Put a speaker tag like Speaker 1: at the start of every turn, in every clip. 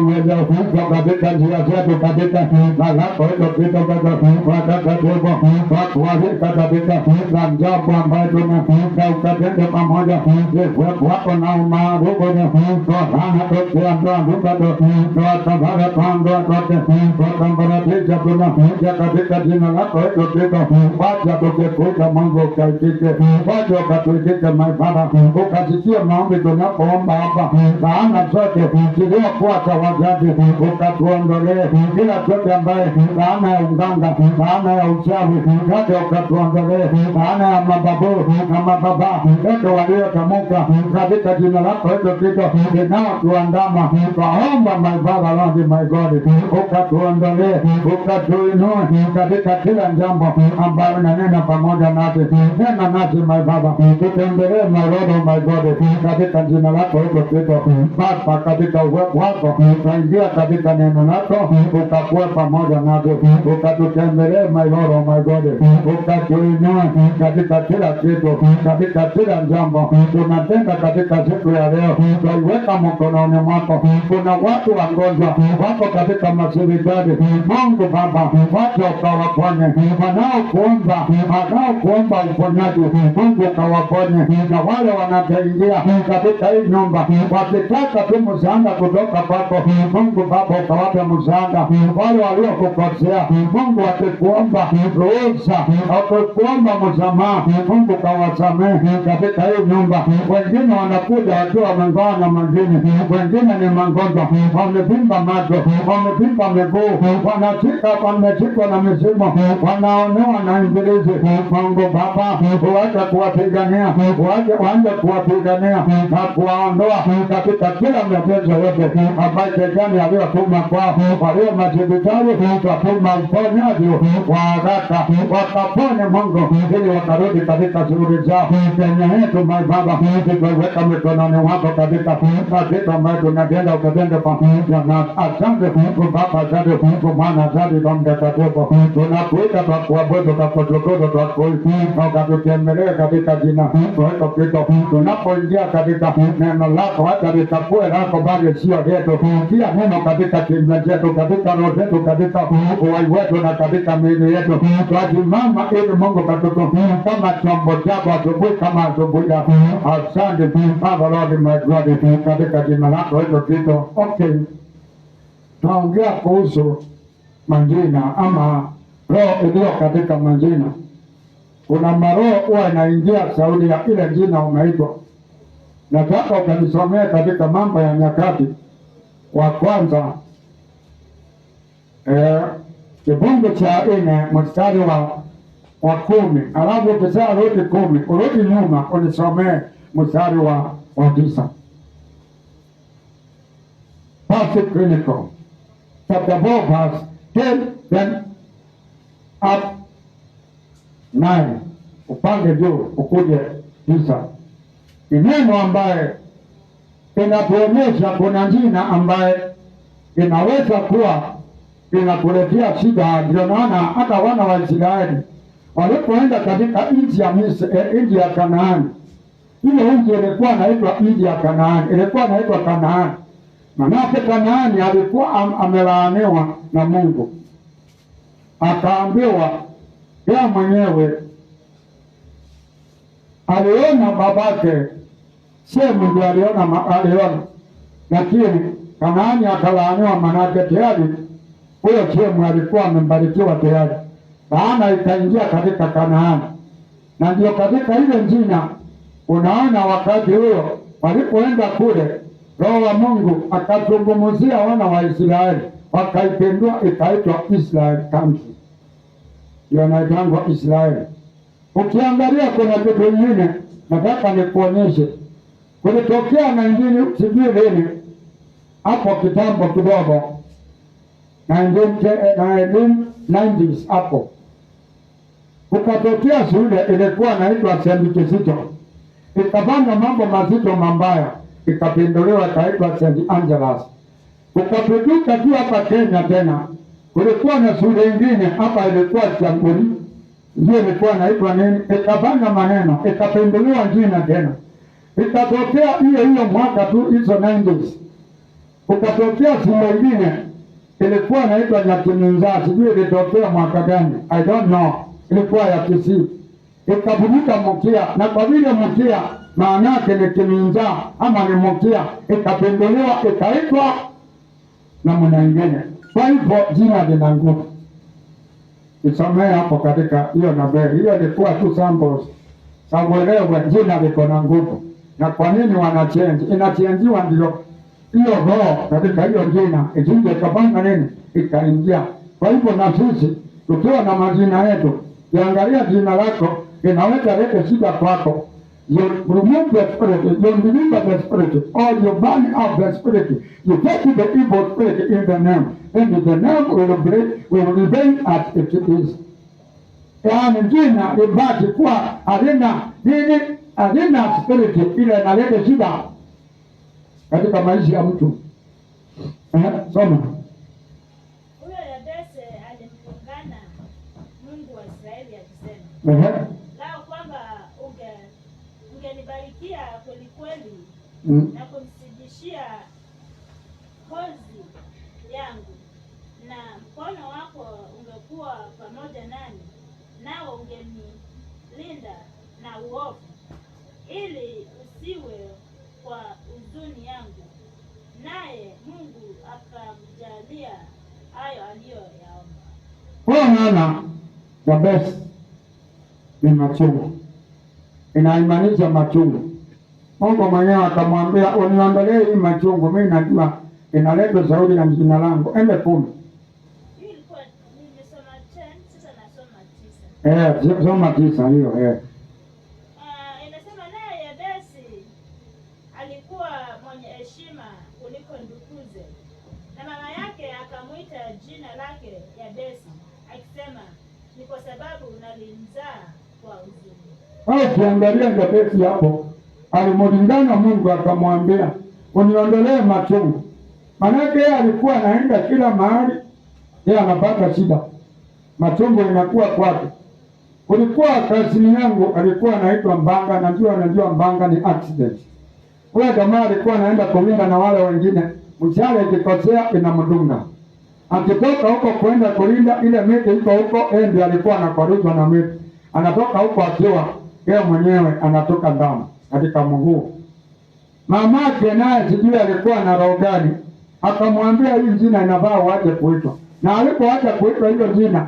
Speaker 1: Mweza kufa katika njia zetu katika malako yetu kitu watakatifu wakualika katika na jambo ambayo tunafunga ukatende pamoja wako na umaarufu tohana tokiandoa ndukato toatabara tuandoa tote totambaratisha tunafunga katika jina lako yetu kitu wacha tukikuita Mungu ukaitike wacha ukatuitike maibada ukasikie maombi tunapoomba hapa laana zote ziliokuwa wazazi ukatuondolee kila chote ambaye laana ya uganga, laana ya uchawi yote ukatuondolee, laana ya mababu na mababa yote waliotamuka katika jina lako hizo kitu inaotuandama twaomba my Father Lord my God ukatuondolee ukatuinue katika kila jambo ambayo nanena pamoja nasi nena nasi my Baba tutembelee my Lord my God katika jina lako hizo kitu Baba katika uwepo wako tuingia katika neno lako ukakuwe pamoja nasi ukatutembelee my Lord my God ukatuinue katika kila kitu katika kila jambo tunatenda katika siku ya leo twaiweka mkononi mwako. Kuna watu wagonjwa wako katika hospitali Mungu Baba wacha ukawaponye wanaokuomba uponyaji Mungu ukawaponye na wale wanaoingia katika hii nyumba wakitaka tu msaada kutoka kwako Mungu Baba ukawape msaada. Wale waliokukosea Mungu wakikuomba ruhusa wakikuomba msamaha Mungu kawasamehe katika hii nyumba. Wengine wanakuja wakiwa wamevaa na majini, wengine ni magonjwa, wamevimba macho, wamevimba miguu, wameshikwa na mizimu, wanaonewa na ibilisi. Mungu Baba uache kuwapigania, uache kuwapigania na kuwaondoa katika kila mateso yote ambayo shetani aliyotuma kwao. Walio hospitali twatuma uponyaji wa haraka wakapone Mungu ili wakarudi katika shughuli zao. Kenya yetu my Baba tutaweka mikononi mwako katika kitu ambayo tunatenda ukatende pamoja na asante Mungu Baba, asante Mungu Mwana, asante Roho Mtakatifu. Tunakuita kwa kuabudu kwa kushukuru kwa kuitii ukatutembelee katika jina lako Kristo. Tunapoingia katika neno lako hata litakuwe lako bali sio letu. Kila neno katika kinywa chetu, katika roho zetu, katika uhai wetu na katika miili yetu twasimama ili Mungu katutumia kama chombo chako asubuhi kama asubuhi yako. Asante Father Lord my God katika jina lako hilo Kristo. Okay, tunaongea kuhusu majina ama roho iliyo katika majina. Kuna maroho huwa inaingia sauli ya ile jina unaitwa. Nataka ukanisomea katika Mambo ya Nyakati wa kwanza kifungu cha 4 mstari wa 10, alafu ukisema rudi 10 urudi nyuma unisomee mstari wa 9. Perfect clinical chapter 4 verse 10 then up 9 upange juu ukuje 9. Ni neno ambaye inatuonyesha kuna jina ambaye inaweza kuwa inakuletea shida. Ndio maana hata wana wa Israeli walipoenda katika nchi ya Misri, nchi ya Kanaani, ile nchi ilikuwa inaitwa nchi ya Kanaani, ilikuwa inaitwa Kanaani. Manake Kanaani alikuwa amelaaniwa na Mungu, akaambiwa yeye mwenyewe aliona babake Shemu ndio aliona, lakini Kanaani akalaaniwa. Manake tayari huyo Shemu alikuwa amembarikiwa tayari, laana ikaingia katika Kanaani. Na ndio katika ile jina unaona wakati huyo walipoenda kule, Roho wa Mungu akazungumzia wana wa Israeli, wakaipendua ikaitwa Israel country, ndio inaitwa Israeli. Ukiangalia kuna kitu kingine nataka nikuonyeshe. Kulitokea na injili sijui lini hapo kitambo kidogo 1990s hapo, kukatokea shule ilikuwa naitwa St. Kizito, ikafanya mambo mazito mambaya, ikapinduliwa ikaitwa St. Angelas. Ukapeduka tu hapa Kenya tena kulikuwa na shule ingine hapa ilikuwa Changuri, ndio ilikuwa naitwa nini, ikafanya maneno ikapinduliwa jina tena. Ikatokea hiyo mwaka tu hizo 90s Ukatokea siku nyingine ilikuwa inaitwa Nyakiminza, sijui ilitokea mwaka gani, I don't know, ilikuwa ya Kisii. Ikabunika mkia, na kwa vile mkia maana yake ni kiminza ama ni mkia, ikapinduliwa ikaitwa namna nyingine. Kwa hivyo jina lina nguvu. Isomee hapo katika hiyo nabeli. Hiyo ilikuwa tu samples. Samuelewe jina liko na nguvu. Na kwa nini wanachange? Inachangiwa ndio hiyo roho katika hiyo jina ikija ikapanga nini? Ikaingia. Kwa hivyo na sisi tukiwa na majina yetu, kiangalia jina lako inaweza leta shida kwako. You remove the spirit, you deliver the spirit, or you burn out the spirit. You take the evil spirit in the name, and the name will remain as it is. Yaani jina libaki kuwa halina spirit ile inaleta shida katika maisha ya mtu. Soma.
Speaker 2: Huyo Yabesi alimfungana Mungu wa Israeli akisema, lao kwamba ungenibarikia kweli kweli na kumsijishia hozi yangu, na mkono wako ungekuwa pamoja nani, nao ungenilinda na uovu, ili usiwe kwa huzuni yangu. Naye Mungu akamjalia hayo aliyoyaomba.
Speaker 1: Kwa maana Yabesi ni machungu, inaimanisha machungu. Mungu mwenyewe akamwambia, uniondolee hii machungu, mimi najua inaleta sauti ya jina langu. Ende 10.
Speaker 2: Hii ilikuwa nimesoma 10, sasa nasoma 9.
Speaker 1: Soma 9 hiyo.
Speaker 2: Inasema naye Yabesi alikuwa mwenye heshima kuliko nduguze, na mama yake akamwita jina lake Yabesi akisema, ni kwa sababu nalimzaa kwa huzuni.
Speaker 1: Ukiangalia Yabesi hapo alimulingana Mungu akamwambia, uniondolee machungu. Manake yeye alikuwa anaenda kila mahali, yeye anapata shida, machungu inakuwa kwake. Kulikuwa kazini yangu alikuwa anaitwa Mbanga, najua Mbanga ni accident. Huyo jamaa alikuwa anaenda kulinda na wale wengine, mshale ikikosea inamdunga. Akitoka huko kwenda kulinda ile miti iko huko, ndiye alikuwa anakoruzwa na miti. Anatoka huko akiwa yeye mwenyewe anatoka damu katika mguu. Mamake naye sijui alikuwa na roho gani, akamwambia hii jina inafaa uache kuitwa. Na alipoacha kuitwa hilo jina,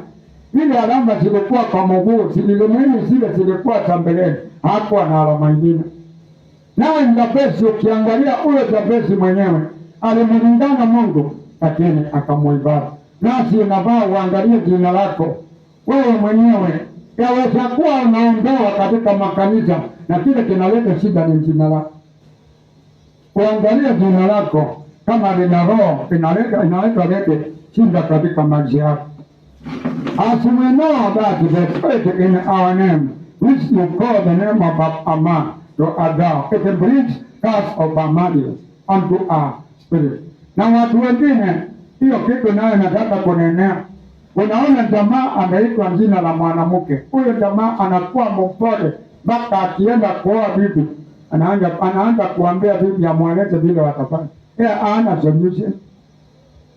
Speaker 1: ile alama zilikuwa kwa mguu, zile zilikuwa tambeleni, hakuwa na alama nyingine. Nawe Yabesi ukiangalia ule Yabesi mwenyewe alimlingana Mungu, lakini akamuibada. Nasi inafaa uangalie jina lako wewe mwenyewe. Yaweza kuwa unaondoa katika makanisa na kile kinaleta shida ni jina lako. Uangalie jina lako kama lina roho inaleta shida katika maisha yako. As we know that the spirit in our name, which you call the name of a man to a dog, it brings curse of Amadeus unto our spirit. Na watu wengine hiyo kitu nayo nataka kunenea. Unaona jamaa anaitwa jina la mwanamke. Huyo jamaa anakuwa mpole mpaka akienda kuoa bibi anaanza kuambia bibi amweleze vile watafanya. Yeye ana solution.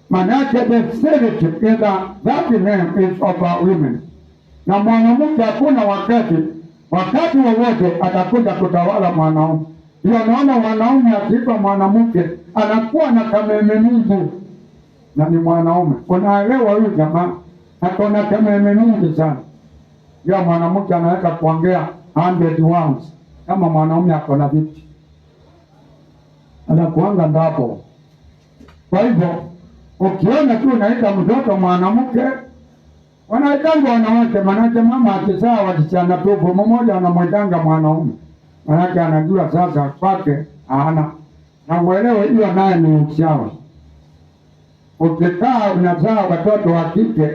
Speaker 1: Manake the spirit in that name is of our women. Na mwanamke hakuna wakati wowote atakuja kutawala mwanaume. Ndio naona mwanaume akiitwa mwanamke anakuwa na kameme mingi na ni mwanaume. Unaelewa huyu jamaa akona kameme mingi sana. Ndio mwanamke anaweza kuongea 100 words kama mwanaume akona 50. Anakuanga ndapo. Kwa hivyo ukiona tu unaita mtoto mwanamke, wanaitanga wanawake, manake mama akizaa wasichana tupu, mmoja anamwitanga mwanaume. Manake anajua sasa kwake hana. Na uelewe hiyo naye ni uchawi. Ukikaa unazaa watoto wa kike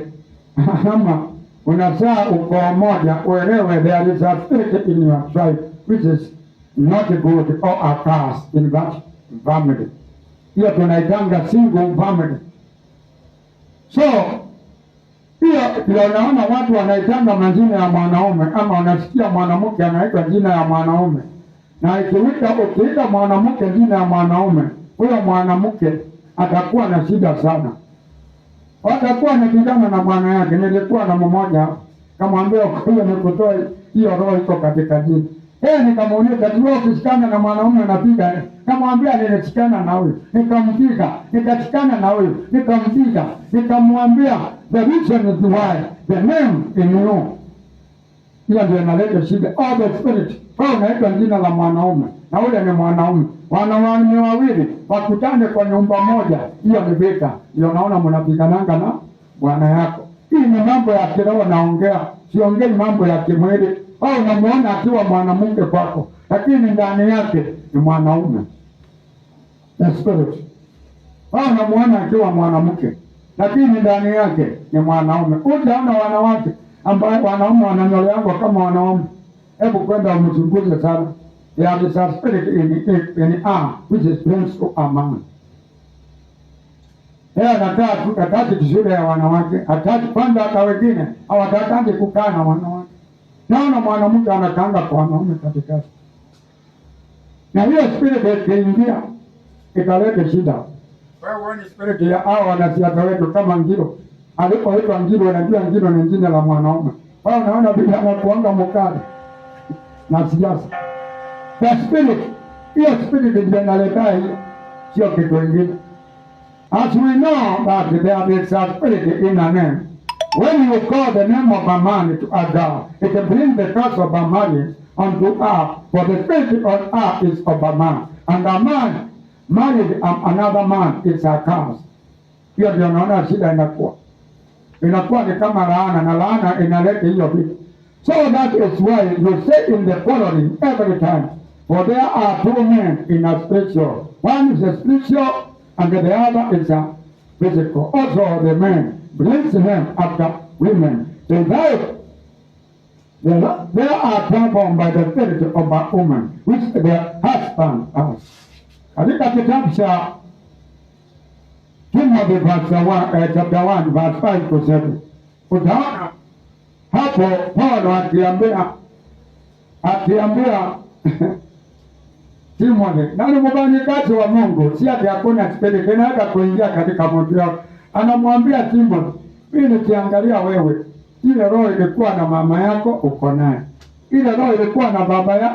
Speaker 1: ama unazaa ukoo moja, uelewe there is a spirit in your tribe which is not good or a curse in that family. Hiyo tunaitanga single family. So hiyo ndio naona watu wanaitanga majina ya mwanaume, ama unasikia mwanamke anaitwa jina ya mwanaume. Na ukiita mwanamke jina ya mwanaume, huyo mwanamke atakuwa na shida sana. Watakuwa anapigana na bwana yake. Nilikuwa na mmoja kamwambia huyo nikutoa hiyo roho iko katika jini. Nikamuuliza wewe ukishikana na mwanaume unapiga? Kamwambia nilishikana na huyo, nikampiga, nikashikana na huyo, nikampiga, nikamwambia the reason is why the name in you. Hiyo ndio inaleta shida. Oh, the spirit. Wewe unaitwa jina la mwanaume na ule ni mwanaume. Wanaume wawili wakutane kwa nyumba moja, hiyo ni vita. Ndio naona mnapigananga na bwana yako. Hii ni mambo ya kiroho naongea, siongei mambo ya kimwili. Au unamuona akiwa mwanamke kwako, lakini ndani yake ni mwanaume. The spirit. Au unamuona akiwa mwanamke, lakini ndani yake ni mwanaume. Utaona wanawake ambao wanaume wananyolewa kama wanaume. Hebu kwenda umchunguze sana. There is a spirit in which is brings to a man. Hataki shule ya wanawake, hataki kwanza, hata wengine hawataki kukaa na wanawake. Naona mwanamke anakaanga kwa wanaume katikati. Na hiyo spirit ikiingia ikaleta shida. Wewe ni spirit ya hao wanasiasa wetu kama Ngiro. Alipoitwa Ngiro, anajua Ngiro ni jina la mwanaume. Wao naona bila anakuanga mkali na siasa. The spirit, hiyo spirit ndio inaleta hiyo, sio kitu kingine. As we know that there is a spirit in a name. When you call the name of a man to a God, it brings the curse of a marriage unto earth, for the spirit on earth is of a man, and a man married another man is a curse. Hiyo ndio naona shida inakuwa ni kama laana, na laana inaleta hiyo vitu. So that is why you say in the following every time, for there are two men in a spiritual. One is a spiritual and the other is a physical. Also the man brings him after women. They are troubled by the spirit of a woman, which their husband has. Katika kitabu cha Timothy chapter 1 verse 5 to 7, utaona hapo Paulo akiambia Timothy, na ni mfanyakazi wa Mungu, si ati hakuna spirit inaweza kuingia katika moyo wako. Anamwambia Timothy, mimi nikiangalia wewe, ile roho ilikuwa na mama yako uko naye. Ile roho ilikuwa na baba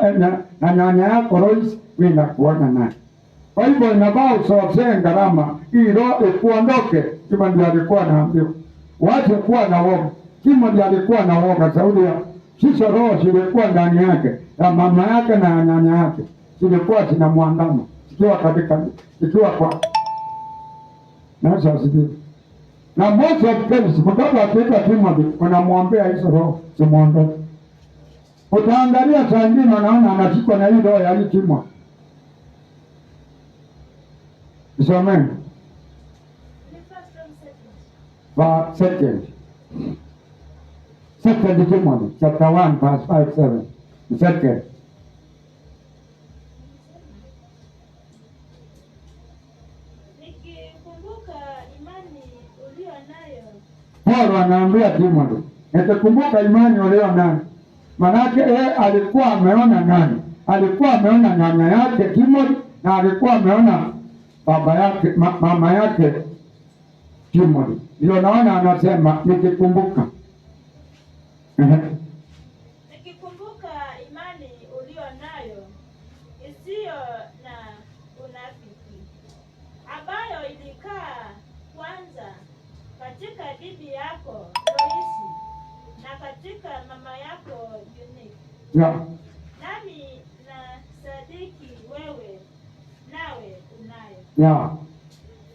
Speaker 1: na nyanya yako Royce, mimi nakuona naye. Kwa hivyo inabaa usosee gharama, hii roho ikuondoke. Timothy alikuwa anaambiwa, wache kuwa na woga. Timothy alikuwa na woga sababu ya hizo roho zilikuwa ndani yake, ya mama yake na nyanya yake. Zilikuwa zinamwandama, zikiwa kwa nasa zidi. Na most of cases, mtoto akiitwa Timothy, unamwambia hizo roho zimuondoke. Utaangalia saa ingine unaona anashikwa na hii roho ya hii Timothy. Isomeni. Second Timothy, chapter 1, verse 5-7. Second. Paulo anaambia Timothy, nitakumbuka imani ulio nayo. Manake alikuwa ameona nani? Alikuwa ameona nyanya yake Timothy, na alikuwa ameona baba yake, mama yake Timothy. Ndio naona anasema nikikumbuka.
Speaker 2: Nikikumbuka imani ulio nayo isiyo na unafiki, ambayo ilikaa kwanza katika bibi yako Loisi na katika mama yako Eunice.
Speaker 1: Yeah.
Speaker 2: Nami na sadiki wewe nawe unayo.
Speaker 1: Yeah.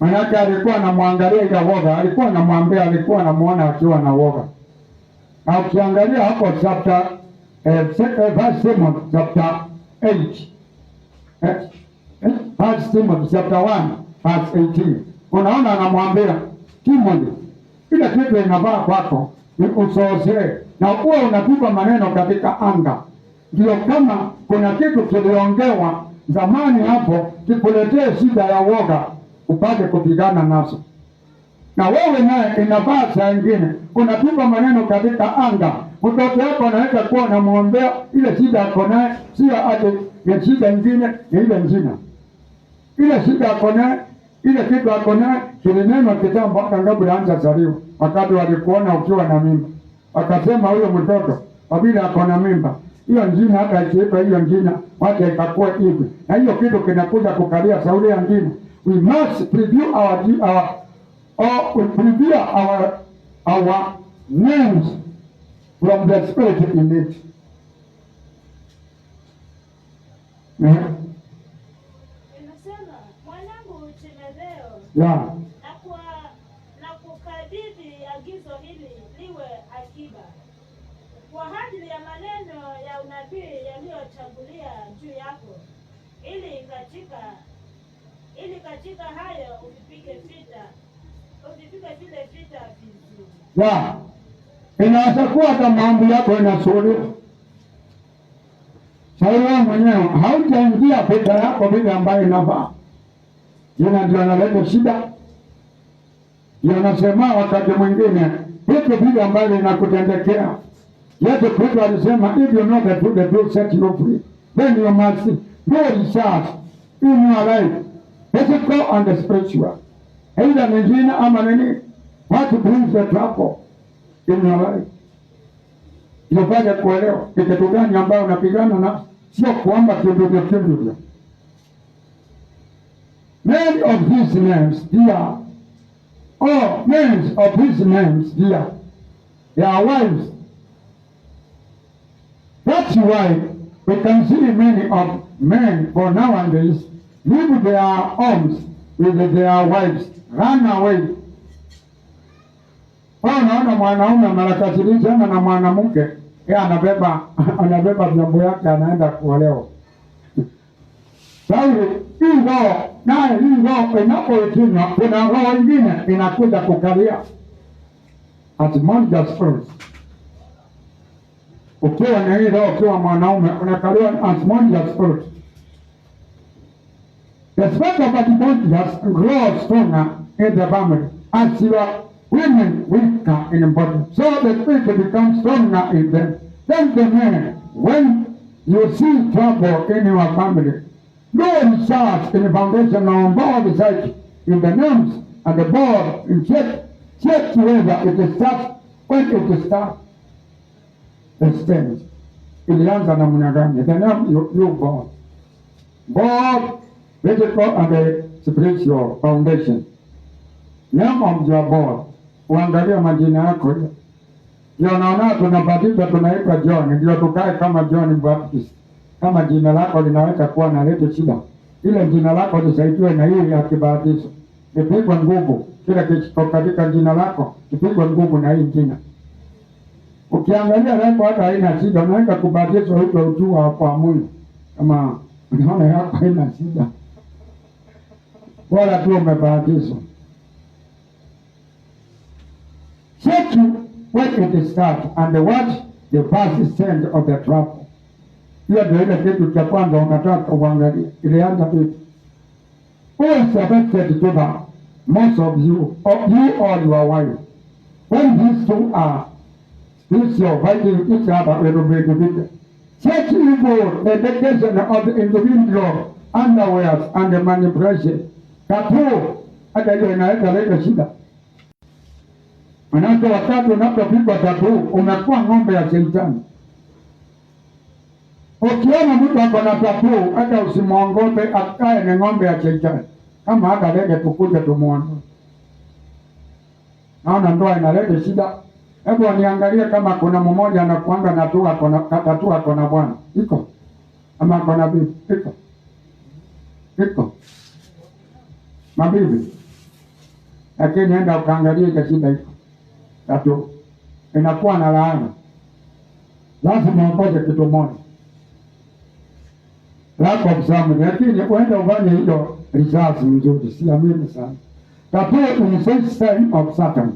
Speaker 1: Manake alikuwa anamwangalia ile woga, alikuwa anamwambia, alikuwa anamuona akiwa na woga. Na ukiangalia hapo chapter verse Timothy chapter 8. Verse Timothy chapter 1 verse 18. Unaona anamwambia Timothy, ile kitu inavaa kwako ni usozee na uwe unatupa maneno katika anga. Ndio kama kuna kitu kiliongewa zamani hapo kikuletee shida ya woga upate kupigana nazo. Na wewe naye inavaa saa ingine unatupa maneno katika anga. Mtoto wako anaweza kuwa unamwombea ile shida yako naye, sio ati ya shida nyingine ya ile njina. Ile shida yako naye Ile kitu ako naye kilinenwa kitambo hata kabla hajaanza zaliwa, wakati walikuona ukiwa na mimba, wakasema huyo mtoto kwa vile ako na mimba, hiyo njina hata ikiitwa hiyo njina wacha ikakuwa hivi, na hiyo kitu kinakuja kukalia sauli ya njina. We must prepare our names from the spirit in it.
Speaker 2: Inasema mwanangu Timotheo,
Speaker 1: Yeah.
Speaker 2: na kukabidhi agizo hili liwe akiba kwa ajili ya maneno ya unabii yaliyotangulia juu yako, ili katika hayo uvipige vile vita vizuri.
Speaker 1: Yeah. Inaweza kuwa hata mambo yako inasuluhiwa. Sasa wewe mwenyewe hautaingia vita yako vile ambayo inafaa. Jina ndio analeta shida. Yanasema wakati mwingine vitu vile ambavyo inakutendekea. Yesu Kristo alisema if you know the truth, the truth set you free. Then you must do research in your life, physical and spiritual. Aidha ni jina ama nini, what brings the trouble in your life. Unapaswa kuelewa ni kitu gani ambayo unapigana na, sio kuomba kidogo. Many of these names here, names of these names here, they are wives. That's why we can see many of men for nowadays leave their homes with their wives, run away. Unaona mwanaume anakasirika na mwanamke, yeye anabeba vyombo yake anaenda kuolewa. Sauli hizo inapoitina kuna roho nyingine inakuja kukalia. At Monday first. Ukiwa na hilo ukiwa mwanaume unakaliwa as Monday first. The spirit of abundance grows stronger in the family as your women weaker in body. So the spirit becomes stronger in them. Then the men, when you see trouble in your family, no research in the foundation on board sides in the names and the board in check whether it starts when it starts. The stage. Ilianza namna gani? The name you born. Board, physical and the spiritual foundation. Name of your board. Uangalia majina yako. Ndio naona tunabadilika tunaitwa John, ndio tukae kama John Baptist. Kama jina lako linaweza kuwa na lete shida, ile jina lako lisaidiwe na hii ya kibatizo. Nipigwe nguvu kila kitu katika jina lako, nipigwe nguvu na hii jina. Ukiangalia lako hata haina shida, unaweza kubatizwa huko utua kwa Mungu. Kama unaona yako haina shida, bora tu umebatizwa. Check when it starts and watch the persistent of the trouble. Hiyo ndio ile kitu cha kwanza unataka uangalie. Ilianza vipi? Who is affected to that? Most of you or your wife. When these two are still fighting each other, it will be divided. Check evil, the dedication of the individual, underwears and the manipulation. Tattoo, hata hiyo inaleta shida. Manake wakati unapopigwa tattoo, unakuwa ng'ombe ya shetani. Ukiona mtu ako na tattoo, hata usimwongope, akae ni ng'ombe ya shetani. Kama hata lege tukuja tumuone. Naona ndoa inaleta shida. Hebu niangalie kama kuna mmoja anakuanga na tattoo ako na bwana. Iko? Ama ako na bibi? Iko? Mabibi. Lakini enda ukaangalie ile shida iko. Tattoo inakuwa na laana. Lazima upate kitu moja. Lack of something, lakini uenda ufanye hilo risasi mzuri, siamini sana. Tattoo ni first sign of Satan.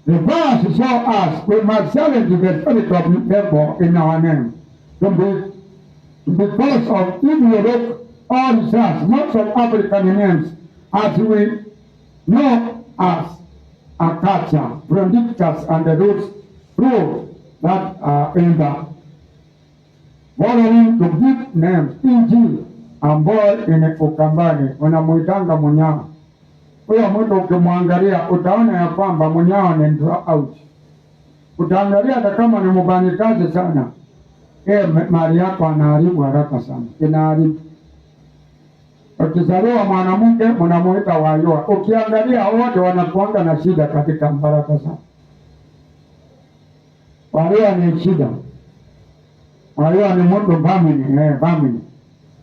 Speaker 1: The verse show us we must challenge the spirit of devil in our name. Because of if you look all research, most of African names, as we know as a culture, predictors and the roots that are in the following to give names, e.g., ambayo ine Ukambani unamuitanga munyao. Huyo mtu ukimwangalia utaona ya kwamba munyao ni draw out. Utaangalia hata kama ni mfanyikazi sana, mali yako anaharibu haraka sana, inaharibu. Ukizaliwa mwanamke mnamuita Wayua, ukiangalia wote wanakuanga na shida katika mbaraka sana. Wayua ni shida. Wayua ni mtu family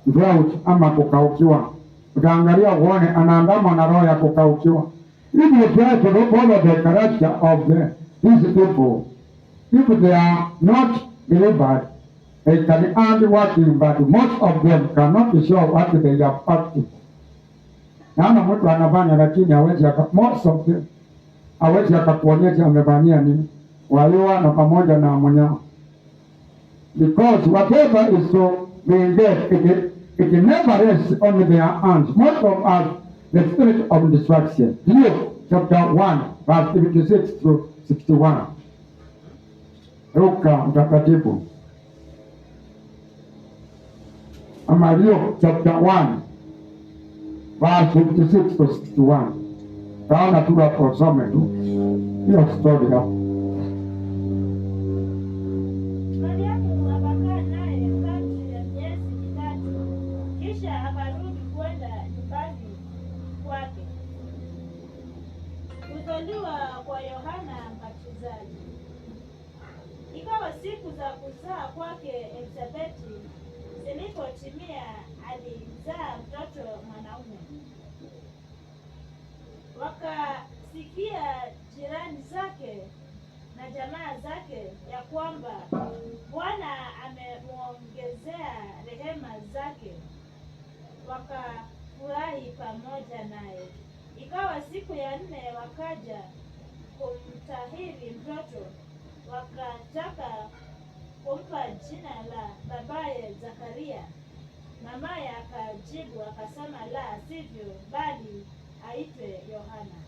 Speaker 1: drought ama kukaukiwa. Utaangalia uone anaandamwa na roho ya kukaukiwa. If you try to follow the character of these people, if they are not delivered, they can earn working, but most of them cannot show what they have acted. Naona mtu anafanya lakini most of them hawezi akakuonyesha amefanyia nini. Waliwa na pamoja na mwenyao. Because whatever is to be engaged, it never rests on their hands. Most of us, the spirit of destruction. Luke chapter 1, verse 56 to 61. Luka mtakatifu. Ama Luke chapter 1, verse 56 to 61. Taona tu hapo some tu. Hiyo story hapo.
Speaker 2: Mariamu akakaa naye kati ya miezi mitatu, kisha akarudi kwenda nyumbani kwake. Kuzaliwa kwa Yohana Mbatizaji. Ikawa siku za kuzaa kwake Elizabeti zilipotimia, alizaa mtoto mwanaume. Wakasikia jirani zake na jamaa zake ya kwamba Bwana amemuongezea rehema zake, wakafurahi pamoja naye. Ikawa siku ya 4 wakaja kumtahiri mtoto, wakataka kumpa jina la babaye Zakaria. Mamaye akajibu akasema, la sivyo, bali aitwe Yohana.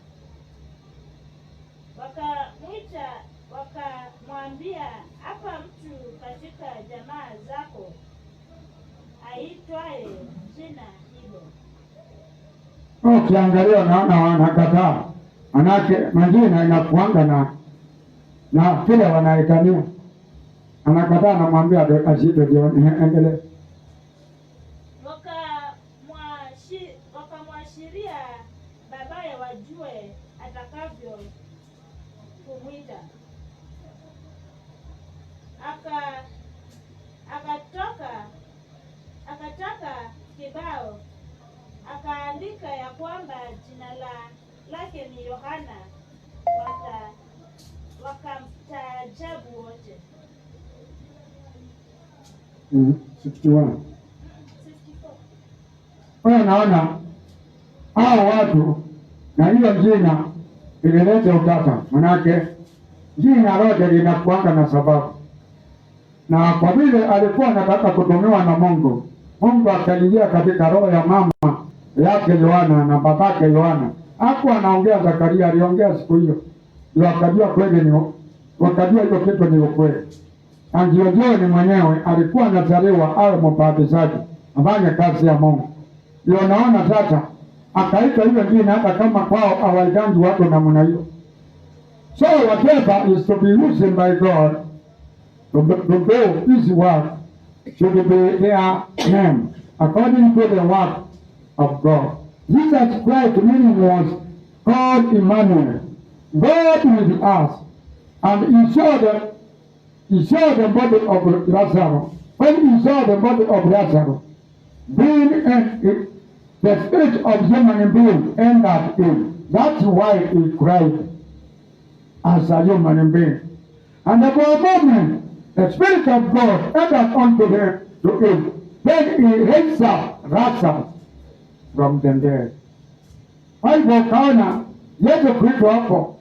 Speaker 2: Wakamwambia, hapa mtu katika jamaa zako aitwaye jina hilo.
Speaker 1: Ukiangalia naona wanakataa, manake majina inakuanga na kile wanaitania. Anakataa, namwambia asiitwe John. Endelee.
Speaker 2: Wakamwashiria babaye wajue atakavyo kumwita. Akataka kibao, akaandika ya kwamba jina lake ni Yohana. Wakamtaajabu wote.
Speaker 1: 61. Kwa naona hao watu na hiyo jina ilileta utata, manake jina lote linakuanga na sababu. Na kwa vile alikuwa anataka kutumiwa na Mungu, Mungu akaingia katika roho ya mama yake Yohana na babake Yohana. Hakuwa anaongea Zakaria, aliongea siku hiyo. Ndio akajua kweli wakajua hiyo kitu ni ukweli. Ndio John mwenyewe alikuwa anazaliwa awe mbatizaji, afanye kazi ya Mungu. Ndio naona sasa akaita hiyo jina hata kama kwao hawaitangi watu namna hiyo. So whatever is to be used by God to do his work should be their name according to the work of God. Jesus Christ meaning was called Emmanuel, God with us, and he saw the body of Lazarus. When he saw the body of Lazarus being in the spirit of human being entered in, that's why he cried as a human being. And for a moment, the Spirit of God entered onto him. Then he raised up Lazarus from the dead. Kwa hivyo ukaona Yesu Kristo hapo,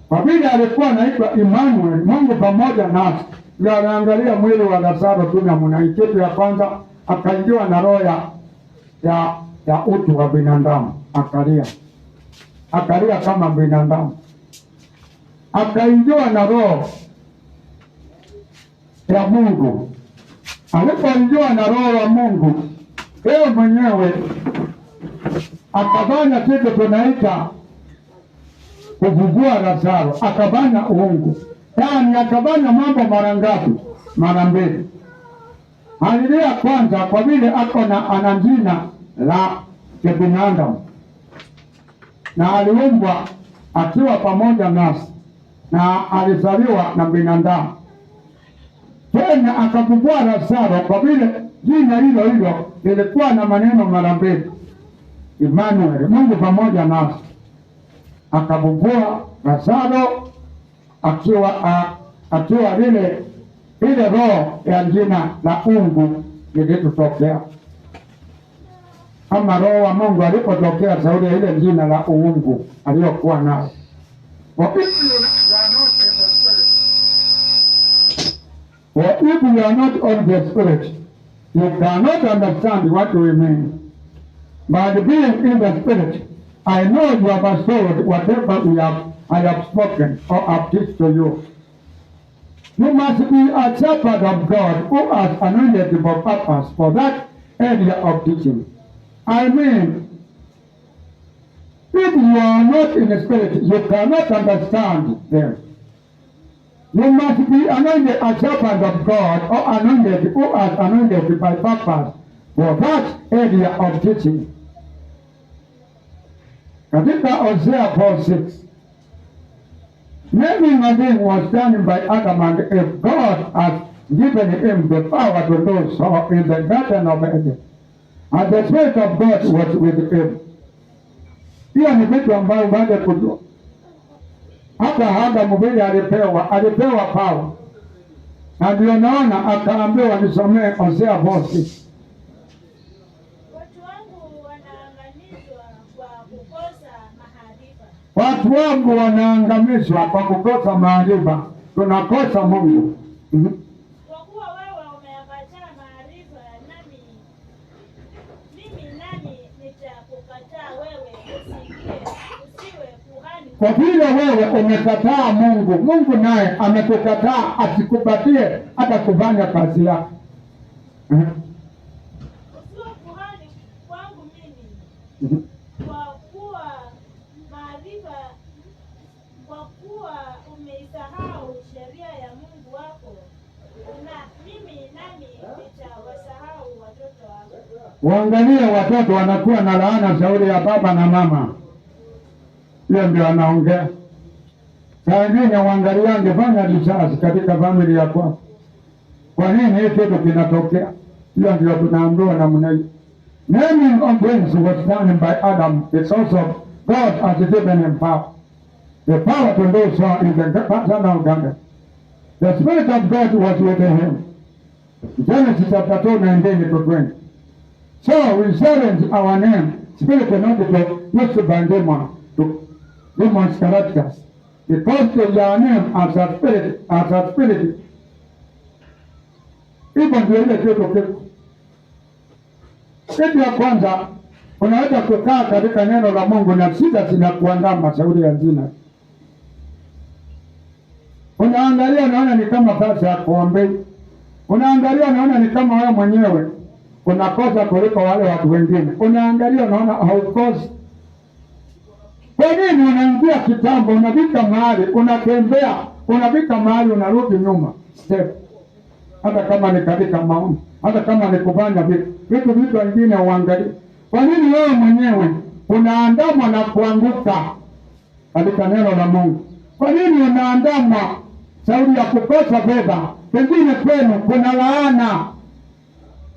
Speaker 1: kwa vile alikuwa anaitwa Emmanuel, Mungu pamoja nasi, ndio anaangalia mwili wa Lazaro tu namna hii. Kitu ya kwanza akaingiwa na roho ya utu wa binadamu, akalia kama binadamu. Akaingiwa na roho ya Mungu. Alipoingiwa na roho wa Mungu, yeye mwenyewe akafanya kitu tunaita kufufua Lazaro, akafanya uungu. Yaani akafanya mambo mara ngapi? Mara mbili. Haleluya. Kwanza kwa vile ana jina la kibinadamu na aliumbwa akiwa pamoja nasi na alizaliwa na binadamu. Tena akafufua Lazaro kwa vile jina hilo hilo lilikuwa na maneno mara mbili, Emmanuel, Mungu pamoja nasi. Akafufua Lazaro akiwa ile roho ya jina la Mungu lilitokea. Kama roho wa Mungu alipotokea Sauli, ile jina la uungu aliyokuwa nayo. For if you are not on the spirit, you cannot understand what we mean. But being in the spirit, I know you have assured whatever I have spoken or have teach to you. You must be a shepherd of God who has anointed for purpose for that area of teaching. I mean, if you are not in the spirit, you cannot understand them. You must be anointed a shepherd of God or anointed who has anointed by purpose for that area of teaching. Katika Hosea 4:6, naming a thing was done by Adam, and if God has given him the power to do so in the Garden of Eden, and the Spirit of God was with him. Hiyo ni vitu ambayo baada kujua. Hata Adamu vile alipewa power. Na ndio naona akaambiwa nisomee Hosea 4:6. Watu wangu wanaangamizwa kwa kukosa maarifa. Tunakosa Mungu.
Speaker 2: Kwa kuwa wewe umeakataa maarifa, mimi nani nitakukataa wewe usiwe kuhani?
Speaker 1: Kwa vile wewe umekataa Mungu, Mungu naye amekukataa asikupatie hata kufanya kazi yake.
Speaker 2: Usiwe kuhani kwangu mimi. Kwa kuwa umeisahau sheria ya Mungu wako, na mimi nami nitawasahau watoto wako.
Speaker 1: Waangalie watoto wanakuwa na laana shauri ya baba na mama. Hiyo ndio anaongea. Saa ingine waangalie angefanya risasi katika familia yako. Kwa nini hii kitu kinatokea? Hiyo ndio tunaambiwa namna hiyo. Naming of things was done by Adam. The source of God has given him power. The power to do so in the person of God. The Spirit of God was with him. Genesis chapter 2:19 to 20. So we challenge our name, Spirit not to use by demon, to demon's characters. Because their name as a spirit. Hivyo ndio ile kitu. Kitu ya kwanza, unaweza kukaa katika neno la Mungu na shida zinakuandama shauri ya jina. Unaangalia unaona ni kama kazi ya kuombea. Unaangalia unaona ni kama wewe mwenyewe unakosa kuliko wale watu wengine. Unaangalia unaona haukosi. Kwa nini unaingia kitambo, unafika mahali, unatembea, unafika mahali unarudi nyuma? Step. Hata kama ni katika maombi, hata kama ni kufanya vitu vingine uangalie. Kwa nini wewe mwenyewe unaandamwa na kuanguka katika neno la Mungu? Kwa nini unaandamwa sababu ya kukosa fedha? Pengine kwenu kuna laana.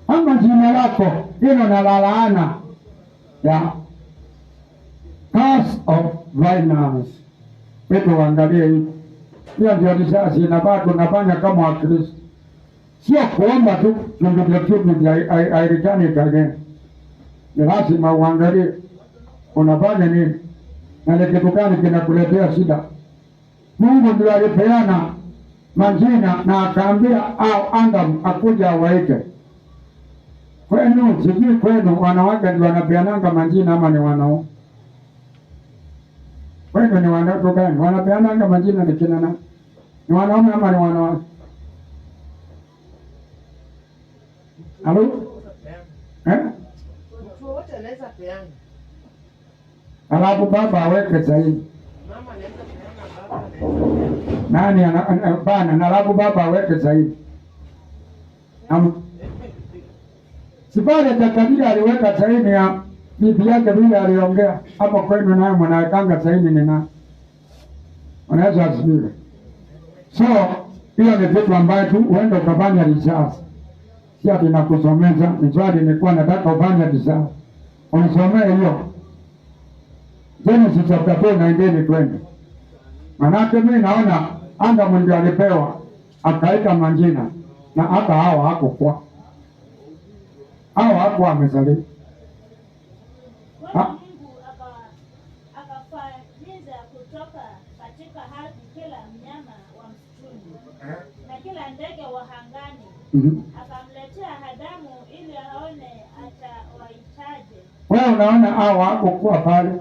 Speaker 1: Ama jina lako hilo na laana ya curse of violence. Wetu waangalie hivi. Hiyo ndio risasi inabaki tunafanya kama Wakristo. Sio kuomba tu ndio kitu hairejani kageni. Ni lazima uangalie unafanya nini na ni kitu gani kinakuletea shida. Mungu ndiye alipeana majina na akaambia au Adam akuja awaite. Kwenu sijui kwenu wanawake ndio wanapeananga majina ama ni wanaume? Kwenu ni wanawake gani wanapeananga majina ni kina nani? Ni wanaume ama ni wanawake? Halo?
Speaker 3: anaweza peana.
Speaker 1: Alafu baba aweke sahihi.
Speaker 3: Mama anaweza peana, baba anaweza peana.
Speaker 1: Nani bana, na alafu baba aweke sahihi. Sipale Takabila aliweka sahihi ya bibi yake vile aliongea hapo kwenu, naye mwanawekanga sahihi ni nani? Unaweza asibiwe. So hiyo ni kitu ambayo tu uende ukafanya research. Si ati nakusomeza, ni swali nilikuwa nataka ufanye research. Unisomee hiyo. Genesis chapter 4 na ingine 20. Manake mimi naona anga Mungu alipewa akaita majina na hata hao hakukuwa. Hao hakuwa amezaliwa.
Speaker 2: Bwana Mungu akafanyiza kutoka katika ardhi kila mnyama wa msituni na kila ndege wa angani, akamletea Adamu ili aone atawaitaje.
Speaker 1: Wewe unaona hao hakukuwa pale.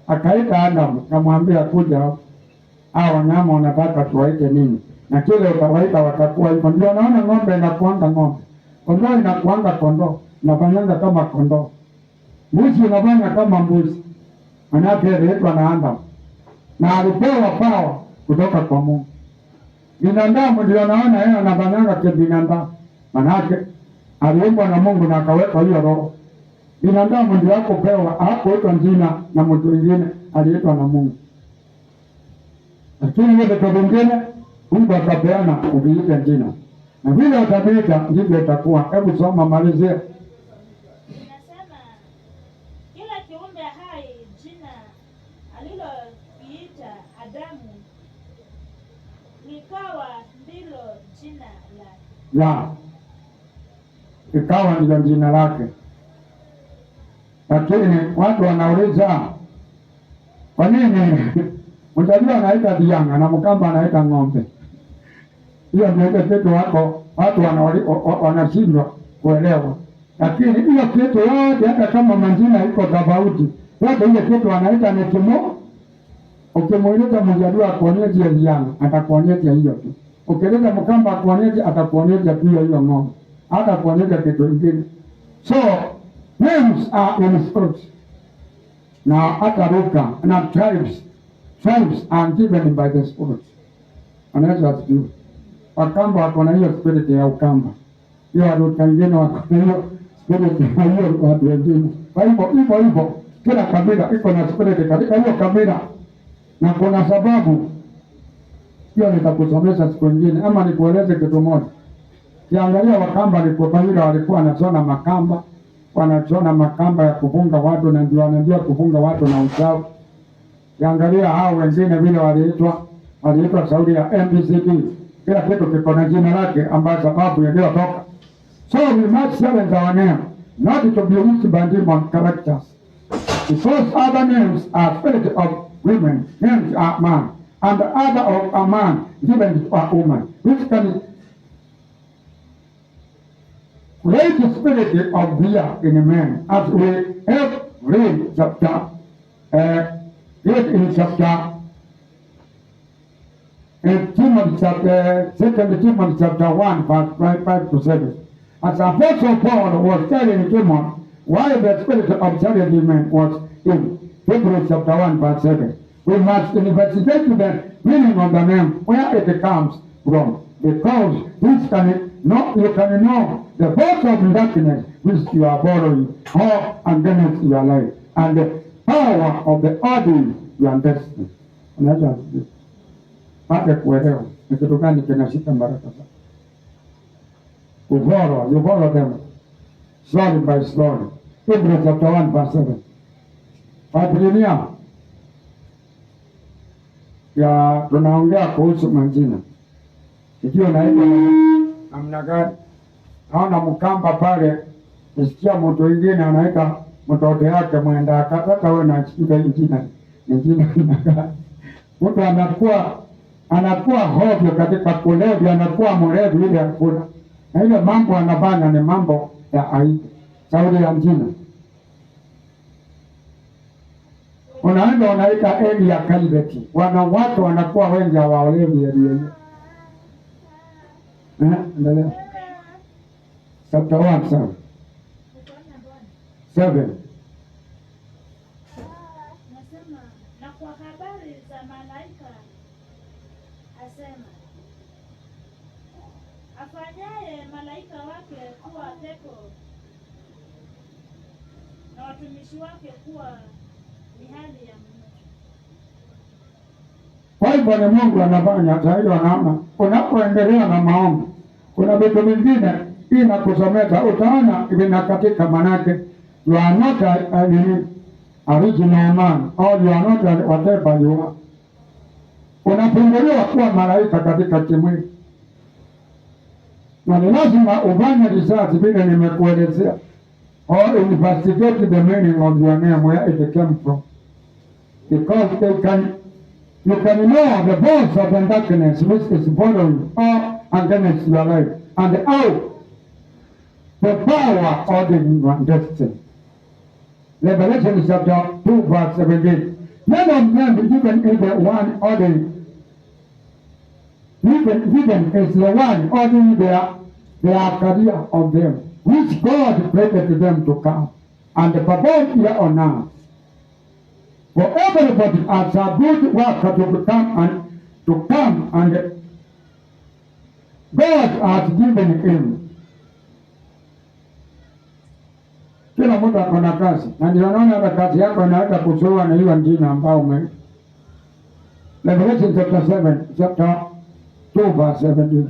Speaker 1: Akaita Adamu, kamwambia kuja hapo. Hao wanyama wanataka tuwaite nini? Na kile utawaita watakuwa hivyo. Ndio naona ng'ombe inakuanga ng'ombe. Kondoo inakuanga kondoo. Inafanyanga kama kondoo. Mbuzi inafanya kama mbuzi. Manake aliitwa na Adamu. Na alipewa pawa kutoka kwa Mungu. Binadamu ndio naona yeye anafanyanga kibinadamu. Manake aliumbwa na Mungu na akaweka hiyo roho. Binadamu ndio hakupewa, hakuitwa jina na mtu mwingine, aliitwa na Mungu. Lakini ile vitu vingine Mungu akapeana uviite jina. Na vile utaviita ndivyo itakuwa. Hebu soma malizia.
Speaker 2: Inasema kila kiumbe hai jina alilokiita Adamu likawa ndilo jina lake.
Speaker 1: Ikawa ndilo jina lake. Lakini watu wanauliza kwa nini mtajua anaita vianga na Mkamba anaita ng'ombe? Hiyo ndio kitu watu wanashindwa kuelewa. Lakini hiyo kitu yote hata kama majina iko tofauti, yote ile kitu wanaita ni kimo. Ukimuuliza Mjadua akuonyeshe vianga, atakuonyesha hiyo tu. Ukiuliza Mkamba akuonyeshe, atakuonyesha pia hiyo ng'ombe. Hata kuonyesha kitu kingine. So names are in spirit. Now, Ataruka and tribes are given by the spirit. Anaweza asikiwe. Wakamba wako na hiyo spirit ya Ukamba. Hiyo watu wengine wako na hiyo spirit ya hiyo watu wengine. Kwa hivyo, kila kabila iko na spirit katika hiyo kabila. Na kuna sababu, hiyo nitakusomesha siku nyingine, ama nikueleze kitu moja. Kiangalia Wakamba ni kwa vile walikuwa wanachona makamba. Wanachona makamba ya kufunga watu na ndio wanajua kufunga watu na uchawi. Kiangalia hao wengine vile waliitwa Saudi ya MBCD. Kila kitu kiko na jina lake ambayo sababu iliyotoka. So we must challenge our name, not to be used by demon characters. Because other names are spirit of women, names are man, and the other of a man given to a woman, which can create the spirit of fear in a man, as we have read chapter 2 Timothy chapter 1, verse 5 to 7. As Apostle Paul was telling Timothy why the spirit of challengement was in Hebrews chapter 1, verse 7. We must investigate the meaning of the name, where it comes from, because this you can know the force of darkness which you are borrowing or against your life, and the power of the order your destiny. Unaweza pate kuelewa ni kitu gani kinashika baraka zako. You borrow them slowly by slowly. Hebrews chapter 1 verse 7. Biblia ya tunaongea kuhusu majina. Ikiwa naitwa namna gani? Naona Mkamba pale, nisikia mtu mwingine anaita mtoto yake mwenda akataka wewe na shida jina. Ni jina gani? Mtu anakuwa hovyo katika kulevya, anakuwa mlevi ile hakuna. Na ile mambo anafanya ni mambo ya aibu. Sauli ya jina. Unaenda unaita eli ya kalibeti. Watu wanakuwa wengi hawaolewi eliye. Endelea. Chapter 1 sana. 7.
Speaker 2: Nasema, na kwa habari za malaika asema, afanyaye malaika wake kuwa pepo na watumishi wake kuwa mihali ya moto.
Speaker 1: Kwa hivyo ni Mungu anafanya zaidi. Wanaona unapoendelea na maombi, kuna vitu vingine inakusomeka, utaona vinakatika, manake you are not original man or you are not whatever you are. Unafunguliwa kuwa malaika katika kimwili, na ni lazima ufanye research vile nimekuelezea, or investigate the meaning of your name, where it came from, because you can know the voice of the darkness which is following or against your life, and how the power of the destiny. Revelation chapter 2 verse 17. None of them given is the one ordering. Given is the one ordering their career of them, which God created them to come and perform here on earth. For everybody has a good work to come and God has given him. Kila mtu akona kazi, na ndio naona hata kazi yako inaweza kuzoa na hiyo njina ambao ume. Revelation chapter 7, chapter 2 verse 17.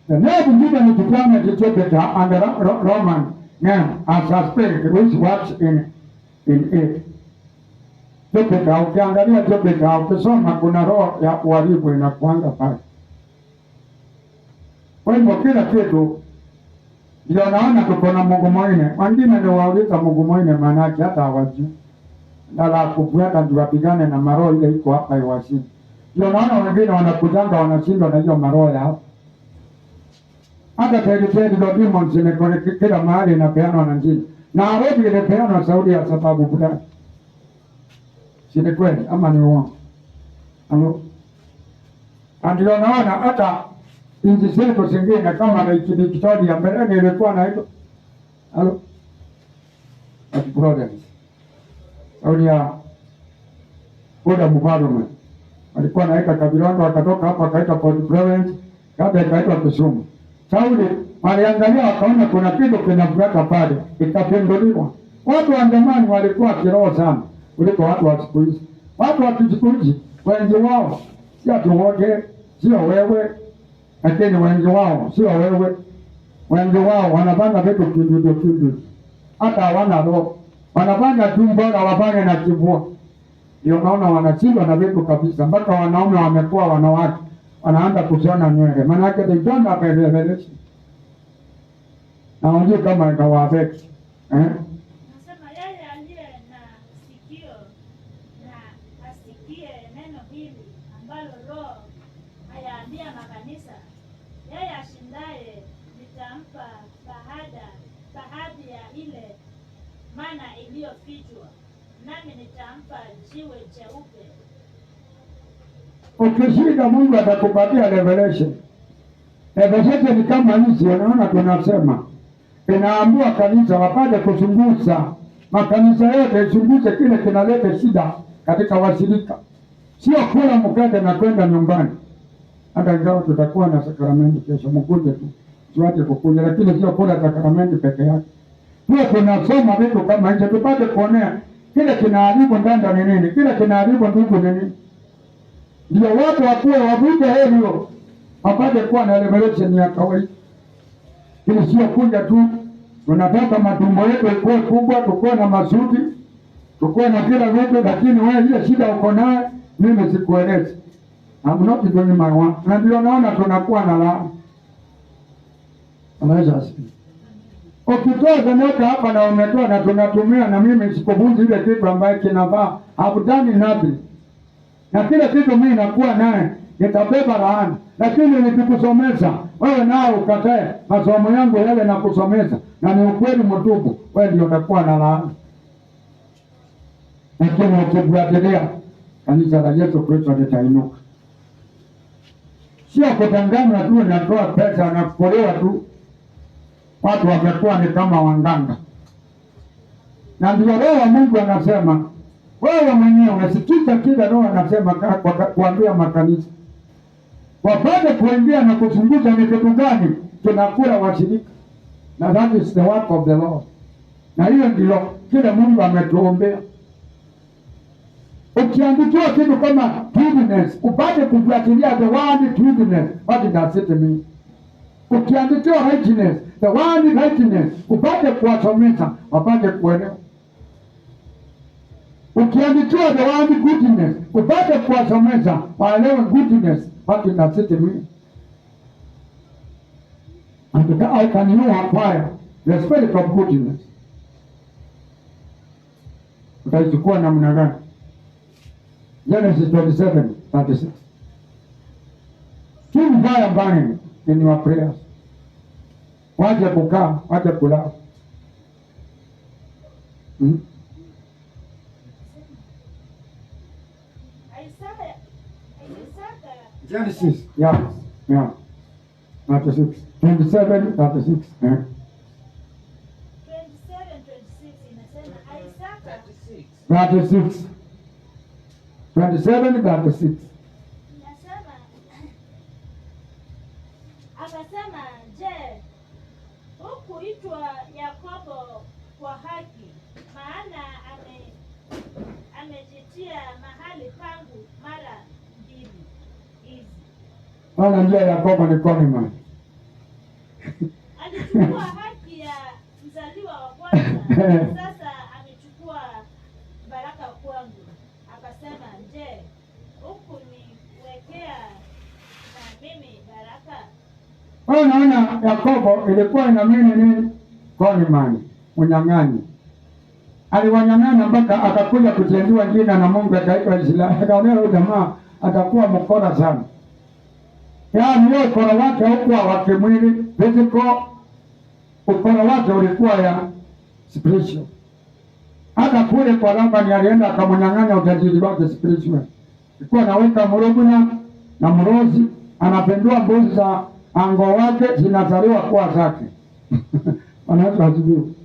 Speaker 1: The name given to planet Jupiter and the Roman name as a spirit which works in it. Jupiter, ukiangalia Jupiter, ukisoma kuna roho ya uharibu inakuanga pale. Kwa hivyo kila kitu ndio naona tuko na Mungu mwingine. Wengine ndio wauliza Mungu mwingine maana yake hata hawajui. Ndala kufuata ndio wapigane na maroho ile iko hapa iwashinde. Ndio naona wengine wanakujanga wanashindwa na hiyo maroho yao. Hata territorial demons zimekuwa kila mahali inapeanwa na njini. Na Arabia inapeanwa Saudi ya sababu fulani. Si ni kweli ama ni uongo? Halo. Ndio naona hata nchi zetu zingine kama na Victoria mbele ilikuwa na hivyo. Halo. Ati brothers. Saudi ya Oda Mufalme alikuwa naika Kabirondo, akatoka hapa akaita Port Province, kabla ikaitwa Kisumu. Saudi waliangalia wakaona kuna kitu kinafuata pale, ikapinduliwa. Watu wa zamani walikuwa kiroho sana kuliko watu wa siku hizi. Watu wa siku hizi wengi wao si watu wote, sio wewe, lakini wengi wao sio wewe. Wengi wao wanapanga vitu kidogo, hata hawana roho, wanapanga tu bora wafanye na kivua. Ndio naona wanashindwa na vitu kabisa, mpaka wanaume wamekuwa wanawake wanaanza kushona nywele, maana yake they don't have a revelation. Na unajua kama ikawaafect
Speaker 2: Nasema yeye aliye na sikio na asikie neno hili ambalo Roho ayaambia makanisa. Yeye ashindaye nitampa baadhi ya ile mana iliyofichwa, nami nitampa jiwe jeupe.
Speaker 1: Ukishinda Mungu atakupatia revelation. Revelation ni kama hizi, unaona tunasema inaambua kanisa wapate kuchunguza, makanisa yote ichunguze kile kinaleta shida katika washirika. Sio kula mkate na kwenda nyumbani. Hata ingawa tutakuwa na sakramenti kesho, mkuje tu. Tuache kukuja, lakini sio kula sakramenti peke yake. Pia tunasoma vitu kama hizo tupate kuonea kile kinaharibu ndanda ni nini, kile kinaharibu ndugu ni nini. Ndio watu wakuwe wavute helio, wapate kuwa na revelation ya kawaida. Ili sio kuja tu, tunataka matumbo yetu ikuwe kubwa, tukuwe na masuti, tukuwe na kila vitu, lakini wewe ile shida uko naye, mimi sikuelezi. I'm not doing my work. Na ndio naona tunakuwa na laana. Anaweza asikia. Ukitoa zanaka hapa na umetoa na tunatumia na mimi sikuvunji ile kitu ambaye kinavaa. I've done nothing. Na kila kitu mimi nakuwa naye nitabeba laana. Lakini nikikusomeza wewe nao ukatae masomo yangu yale na kusomeza na ni ukweli mtupu, wewe ndio utakuwa na laana. lakini ukifuatilia kanisa la Yesu Kristo litainuka. Sio kutangana tu, natoa pesa na kukolewa tu. Watu wamekuwa ni kama wanganga, na ndio Roho wa Mungu anasema, wewe mwenyewe unasikiza kile Roho anasema kuambia makanisa wapate kuingia na kuchunguza ni kitu gani tunakula washirika, na that is the work of the Lord. Na hiyo ndio kile Mungu ametuombea. Ukiandikiwa kitu kama truthiness, upate kufuatilia the word truthiness, what does it mean? Ukiandikiwa righteousness, the word righteousness, upate kuwasomesha, wapate kuelewa. Ukiandikiwa the word goodness, upate kuwasomesha, waelewe goodness, what does it mean? And how can you acquire the spirit of goodness? Utaichukua namna gani? Genesis 27:36. Keep fire burning in your prayers. Wache kukaa, wache kulala. Genesis, yeah. 36. 27:36.
Speaker 2: 27:26 inasema Isaka
Speaker 1: 36. 27:36.
Speaker 2: inasema akasema, je, hukuitwa Yakobo kwa haki? Maana amejitia mahali pangu mara mbili hizi.
Speaker 1: Wala njia Yakobo ni Konima.
Speaker 2: Alichukua haki ya mzaliwa wa kwanza, sasa amechukua baraka kwangu. Akasema, je, hukuniwekea na mimi baraka?
Speaker 1: Wewe unaona Yakobo ilikuwa inamini nini? Konimani, unyang'anyi. Aliwanyang'anya mpaka akakuja kutendiwa jina na Mungu akaitwa Israeli. Akaona huyu jamaa atakuwa mkora sana. Yaani yeye ukora wake haukuwa wa kimwili, physical. Ukora wake ulikuwa ya spiritual. Hata kule kwa Labani alienda akamnyang'anya utajiri wake spiritual. Alikuwa anaweka mroguna na mrozi, anapendua mbuzi za ango wake zinazaliwa kuwa zake. Wanaweza wajibu.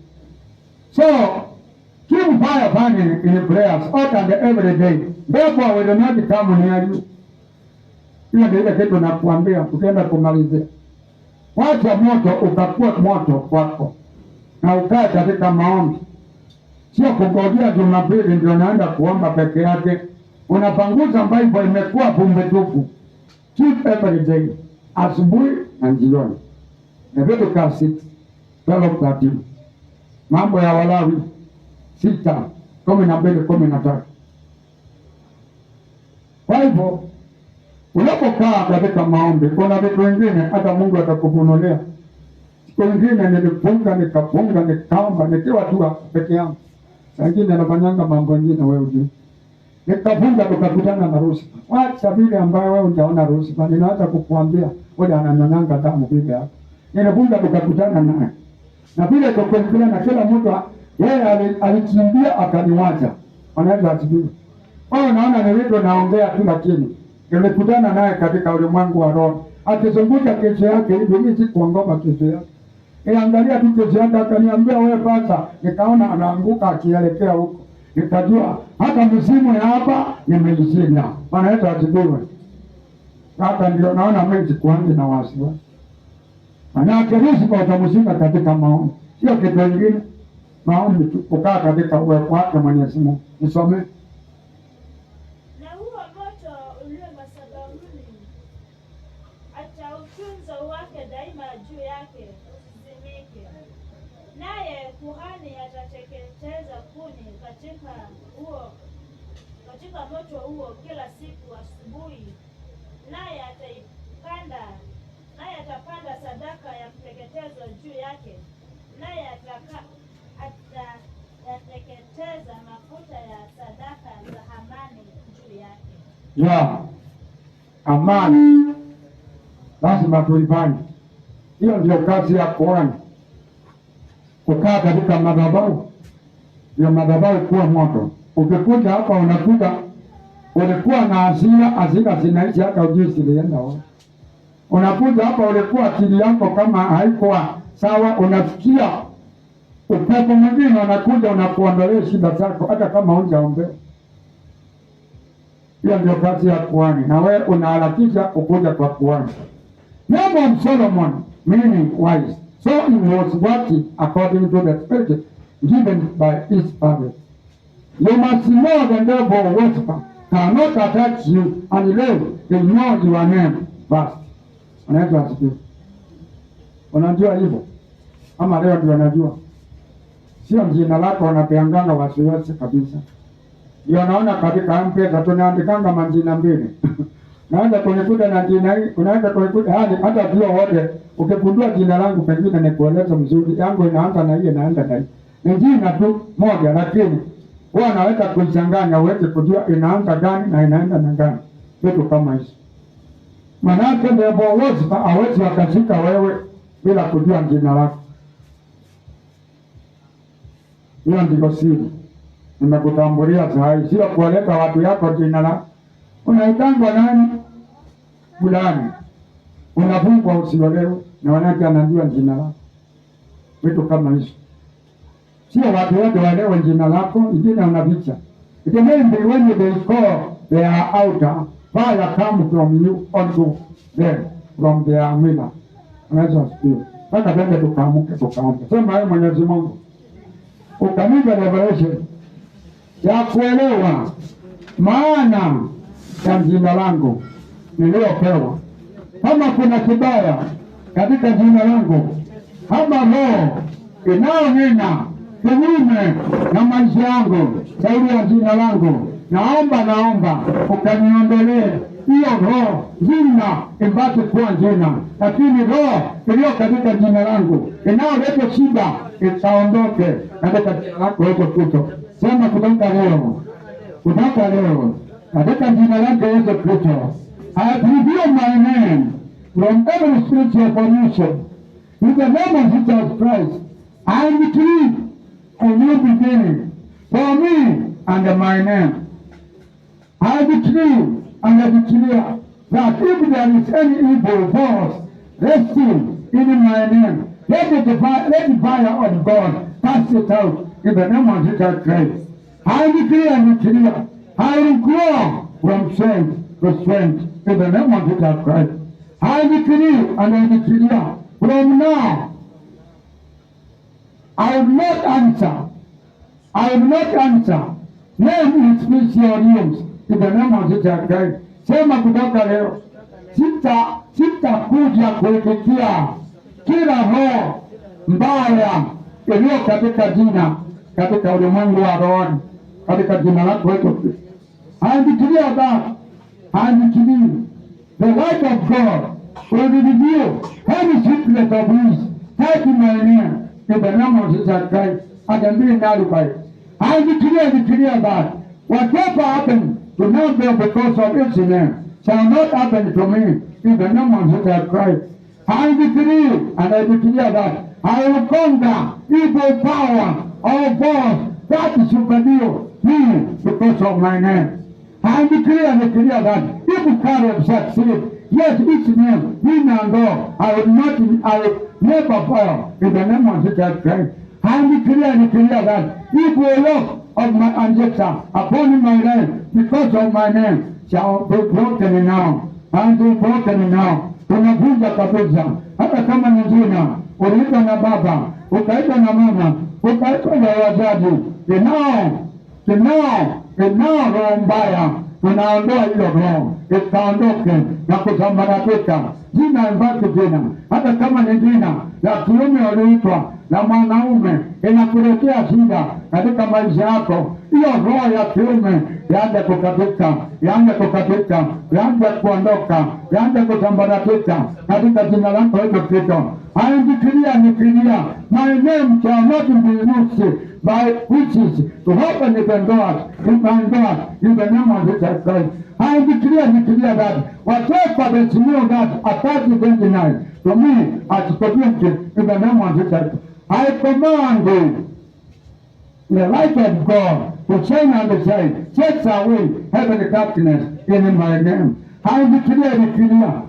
Speaker 1: So, keep fire burning in prayers all and every day. Therefore we will not come near you. Hiyo ndio ile kitu nakuambia ukienda kumalizia. Wacha moto utakuwa moto kwako. Na ukae katika maombi. Sio kungojea Jumapili ndio naenda kuomba peke yake. Unapanguza Bible imekuwa pumbe tupu. Keep every day. Asubuhi na jioni. Leviticus 6:12-13. Mambo ya Walawi 6:12-13. Kwa hivyo unapokaa katika maombi, kuna vitu vingine hata Mungu atakufunulia. Siku nyingine nilifunga nikaomba nikiwa tu peke yangu. Saa nyingine nafanyanga mambo mengine wewe ujue. Nikafunga tukakutana na Rusi. Wacha vile ambayo wewe utaona Rusi, bali naweza kukuambia wewe ananyang'anga damu vile hapo. Nilifunga tukakutana naye. Na vile tukaendelea na kila mtu yeye alikimbia akaniwacha. Wanaweza atibiwa. Wao naona ni vitu naongea tu, lakini nilikutana naye katika ulimwengu wa roho. Akizunguka kesho yake hivi, mimi sikuongoma kesho yake. Angalia tu kesho yake akaniambia wewe pasa, nikaona anaanguka akielekea huko. Nikajua hata msimu ya hapa nimeishinda. Wanaweza atibiwa. Hata ndio naona mimi sikuangi na wasiwasi. Manake Yesu kwa utamshika katika maombi. Sio kitu kingine. Maombi tu, kukaa katika uwepo wake Mwenyezi Mungu. Nisome.
Speaker 2: Na huo moto ulio madhabahuni atautunza wake daima juu yake usizimike. Naye kuhani atateketeza kuni katika moto huo kila siku asubuhi, naye atapanda sadaka ya kuteketezwa juu yake, naye atateketeza mafuta ya sadaka za amani juu yake.
Speaker 1: Ya amani lazima tuifanye. Hiyo ndio kazi ya kuhani, kukaa katika madhabahu. Ndio madhabahu kuwa moto. Ukikuja hapa unakuta ulikuwa na hasira zinaisha hata ujui zilienda wapi. Unakuja hapa ulikuwa akili yako kama haikuwa sawa, unasikia upepo mwingine unakuja unakuondolea shida zako hata kama hujaombea. Hiyo ndio kazi ya kuhani, na wewe unaharakisha kukuja kwa kuhani. Name of Solomon meaning wise. So he was working according to the spirit given by his father. You must know the devil worshiper cannot attack you unless they know your name first. Unaitwa asikie. Unajua hivyo? Ama leo ndio unajua? Sio jina lako unapeanganga wasiwasi kabisa. Ndio naona katika mpesa tunaandikanga majina mbili. Naanza kunikuta na jina hii, unaanza kunikuta hata sio wote. Ukigundua jina langu pengine ni kueleza mzuri, yangu inaanza na hii inaenda na hii. Ni jina tu moja lakini huwa anaweza kuichanganya uweze kujua inaanza gani na inaenda na gani. Vitu kama hizo. Manake devil worshiper hawezi wakashika wewe bila kujua jina lako. Hiyo ndilo siri. Nimekutambulia sahi, sio kueleza watu yako jina lako. Unaitangwa nani? Fulani. Unafungwa usiolewe na wanake anajua jina lako. Vitu kama hizo. Sio watu wote waelewe jina lako, ingine unaficha. It means when they call their outer, fire come from you onto them from their mila. Unaweza sikia. Sasa twende tukaamke. Sema wewe Mwenyezi Mungu. Ukanipa revelation ya kuelewa maana ya jina langu niliyopewa. Kama kuna kibaya katika jina langu, kama roho inaonena kinyume na maisha yangu sauli ya jina langu, naomba ukaniondolee hiyo roho. Jina ibaki kuwa jina, lakini roho iliyo katika jina langu inayoleta shida itaondoke katika jina lako Yesu Kristo. Sema kutoka leo katika jina lako Yesu Kristo, I reveal my name from every spiritual pollution in the name of Jesus Christ. I decree a new beginning for me and my name. I decree and I declare that if there is any evil force resting in my name, let the fire of God cast it out in the name of Jesus Christ. I decree and declare, I will grow from strength to strength in the name of Jesus Christ. I decree and I declare, from now, I will not answer. Name is special names in the name of Jesus Christ. Sema kutoka leo, sitakuja kuitikia kila roho mbaya iliyo katika jina, katika ulimwengu wa rohoni, katika jina lako Yesu Kristo. I declare that, I declare the light of God will reveal any secret of his, take my name in the name of Jesus Christ, and then be nullified. I declare that whatever happened to me because of his name shall not happen to me in the name of Jesus Christ. I decree and I declare that I will conquer evil power or force that is superior me because of my name. I declare and declare that if you can't succeed, yes, each name, win and go, I will never fail in the name of Jesus Christ. I declare and declare that if you look of my ancestor upon my life because of my name shall be broken now and be broken now. Tunavunja kabisa, hata kama ni jina uliitwa na baba, ukaitwa na mama, ukaitwa na wazazi, inao roho mbaya, tunaondoa hilo roho, ikaondoke na kusambaratika. Jina ibaki jina, hata kama ni jina la kiume uliitwa na mwanaume, inakuletea shida katika maisha yako. Hiyo roho ya kiume yaanze kukatika, yaanze kuondoka, yaanze kusambaratika katika jina lako Yesu Kristo. I declare, my name shall not be used by witches to open the doors, in the name of Jesus Christ. I declare that whatever the smell that attached tonight to me as produced in the name of Jesus, I command the light of God to shine on the side, chase away heavenly darkness in my name. I declare,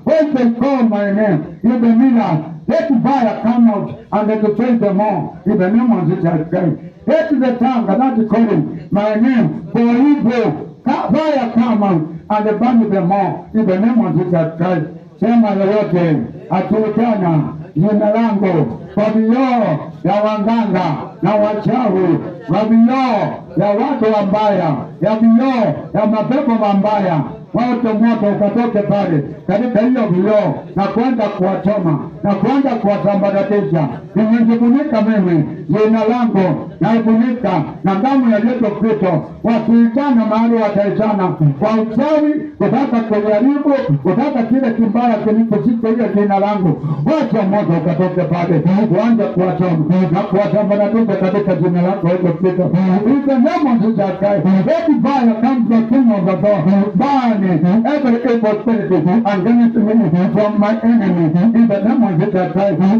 Speaker 1: when they call my name, in the middle, let fire come out and let the face them all in the name of Jesus Christ. Let the tongue and not calling my name for evil. Fire come out and they burn them all in the name of Jesus Christ. Sema yoyote akilikana jina langu kwa vioo ya wanganga na wachawi, kwa vioo ya watu wabaya, ya vioo ya mapepo mabaya, moto ukatoke pale katika hiyo vioo na kwenda kuwachoma na kwenda kuwasambaratisha. Nimejifunika mimi jina langu naifunika na damu ya Yesu Kristo. Wakiitana mahali wataitana kwa uchawi, kutaka kujaribu, kutaka kile kimbaya kilichoshika hiyo jina langu, wacha moto ukatoke pale uanze kuwachoma na kuwasambaratisha katika jina lako Yesu Kristo. In the name of Jesus Christ, let fire come to the kingdom of God. Burn every evil spirit against me from my enemy. In the name of Jesus Christ, in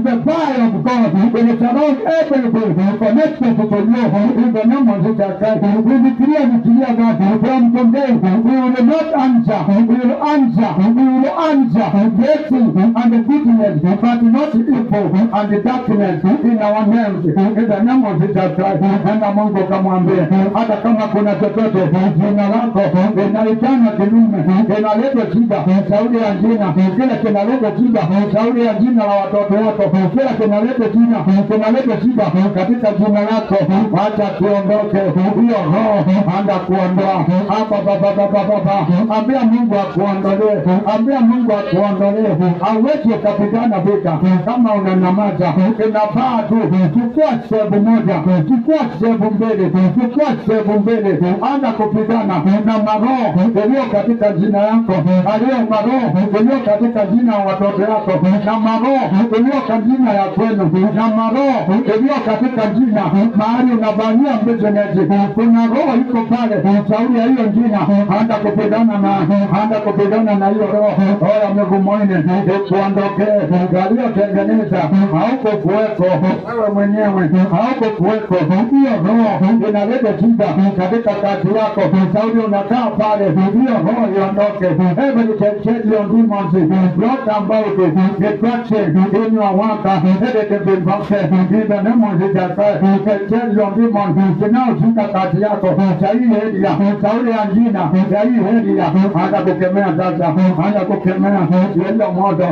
Speaker 1: the fire of God will surround everything connected to you. In the name of Jesus Christ, we declare God from today we will not answer. We will answer blessing and the goodness, but not evil and the darkness in our names. In the name of Jesus Christ, enda Mungu kamwambie, hata kama kuna chochote jina lako linaitana kinyume, linaleta shida, shauri ya jina, kila kinaleta shida, shauri ya jina la watoto wako, kila kinaleta shida katika jina lako, wacha kiondoke hiyo roho, anda kuondoa hapa baba. Ambia Mungu akuondolee, ambia Mungu akuondolee, hauwezi ukapigana vita kama unanyamaza. Inafaa tu chukua sehemu moja, chukua sehemu mbele, anda kupigana na maroho yaliyo katika jina yako, aliyo maroho yaliyo katika jina ya watoto yako, na maroho yaliyo katika jina ya kwenu, na maroho yaliyo katika jina mahali unavania mbezenezi. Kuna roho iko pale, shauri ya hiyo jina, anda kupigana na hiyo roho. Oya Mungu mwene kuondokee waliotengeneza, hauko kuweko wewe mwenyewe, hauko kuweko. Hiyo roho inaleta shida katika kazi yako, shauri unakaa pale, hiyo roho iondoke. Every territorial demons brought about destruction in your work, let it be broken in the name of Jesus Christ. Territorial demons zinaoshika kazi yako, sahihi ya shauri ya jina ya hii heri ya anda kukemea sasa, anda kukemea yelo moto.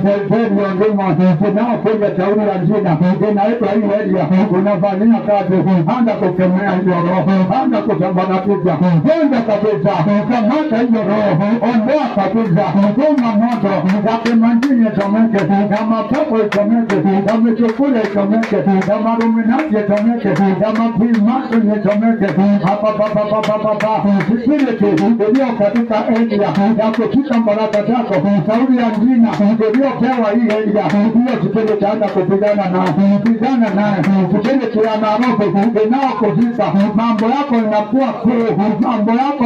Speaker 1: Territorial demons zinaokuja shauri ya jina inaitwa hii heri ya unafanyia kazi, anda kukemea hiyo roho, anda kusambaratisha, enda kabisa, kamata hiyo roho, ondoa kabisa, tuma moto ya kimanjini ichomeke, ya mapepo ichomeke, ya michukule ichomeke, ya maruminati ichomeke, ya mapimato ichomeke. Hapa spiriti iliyo katika area ya kushika baraka zako, shauri ya jina iliyopewa hii area, hiyo spiriti anda kupigana naye, spiriti ya maroho inayokushika mambo yako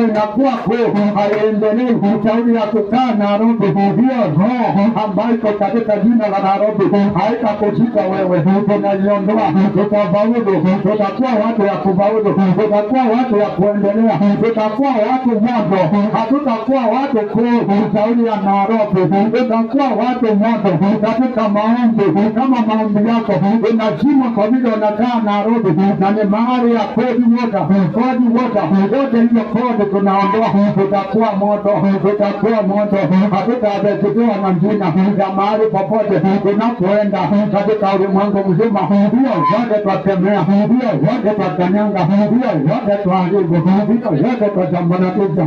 Speaker 1: inakuwa kuu, haiendelei. Shauri ya kukaa Nairobi, hiyo roho ambayo iko katika jina la Nairobi haitakushika wewe, tunaiondoa. Tutafaulu, tutakuwa watu ya kufaulu, tutakuwa watu ya kuendelea, tutakuwa watu moto, hatutakuwa watu kuu. Shauri ya Nairobi, tutakuwa watu moto katika maombi. Kama maombi yako inashima kwa vile unakaa Nairobi na ni mahali ya kodi water, yote hiyo kodi tunaondoa, tutakuwa moto, hatutaadhibitiwa na jina ya mahali popote tunapoenda katika ulimwengu mzima. Hiyo yote twakemea, hiyo yote twakanyanga, hiyo yote twaharibu, hiyo yote twasambaratisha,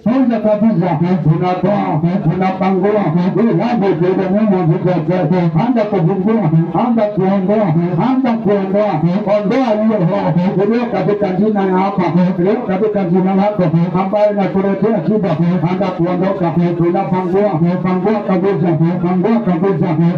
Speaker 1: vunja kabisa, tunatoa, tunapangua ilabu zile Mungu zikosea, anda kuvungua, anda kuondoa, ondoa hiyo roho iliyo katika jina ya hapa, iliyo katika jina lako ambayo inakuletea shida, anda kuondoka. Tunapangua kabisa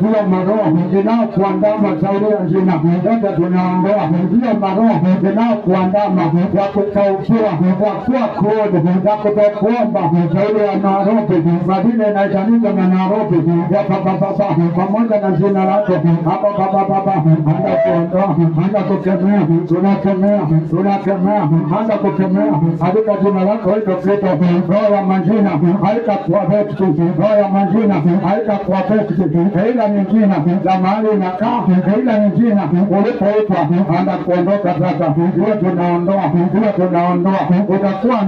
Speaker 1: hiyo maroho inayokuandama, shauri ya jina yote tunaondoa, hiyo maroho inayokuandama ya kukaukiwa, ya kuwa kodi, ya kutoka kuomba shauri ya Nairobi, madini inahitajika na Nairobi ya baba pamoja na jina lako hapa baba, anda kuondoa, anda kukemea, tunakemea, anda kukemea katika jina lako Yesu Kristo. Roho ya majina haitakuwa vexi, roho ya majina haitakuwa vexi, ila ni jina la mahali unakaa, ila ni jina ulipoitwa, anda kuondoka sasa. Hiyo tunaondoa, utakuwa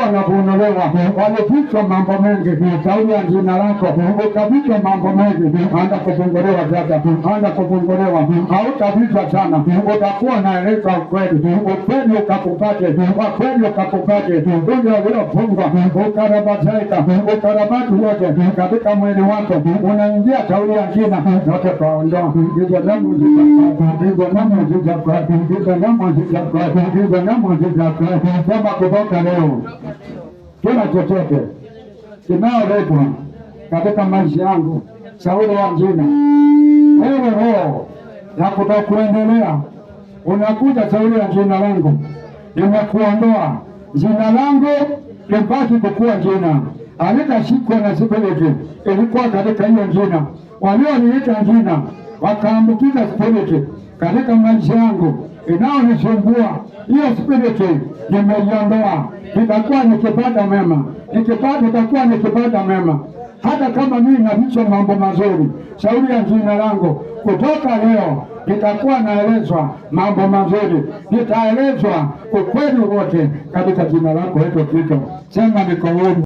Speaker 1: unavunuliwa, walifichwa mambo mengi, sauti ya jina lako utafichwa mambo mengi, anda kufunguliwa sasa, anda kufunguliwa, hautafichwa sana, utakuwa naeleza ukweli ukakupate, ukweli ukakupate, ule uliofungwa ukarabati wote katika mwili wako, unaingia sauti ya jina yote twaondoa, hizo damu sema kutoka leo kila chochote kinaoletwa katika maisha yangu sauti ya jina, ewe roho ya kutokuendelea, unakuja sauti ya jina langu, imekuondoa jina langu libaki kukuwa jina, alitashikwa na spiriti ilikuwa katika hiyo jina, walioniita jina wakaambukiza spiriti katika maisha yangu inaonisumbua, hiyo spiriti nimeiondoa, nitakuwa nikipata mema, nitakuwa nikipata mema. Hata kama mimi naficha mambo mazuri, shauri ya jina langu kutoka leo nitakuwa naelezwa mambo mazuri, nitaelezwa ukweli wote katika jina lako Yesu Kristo. Sema niko huru.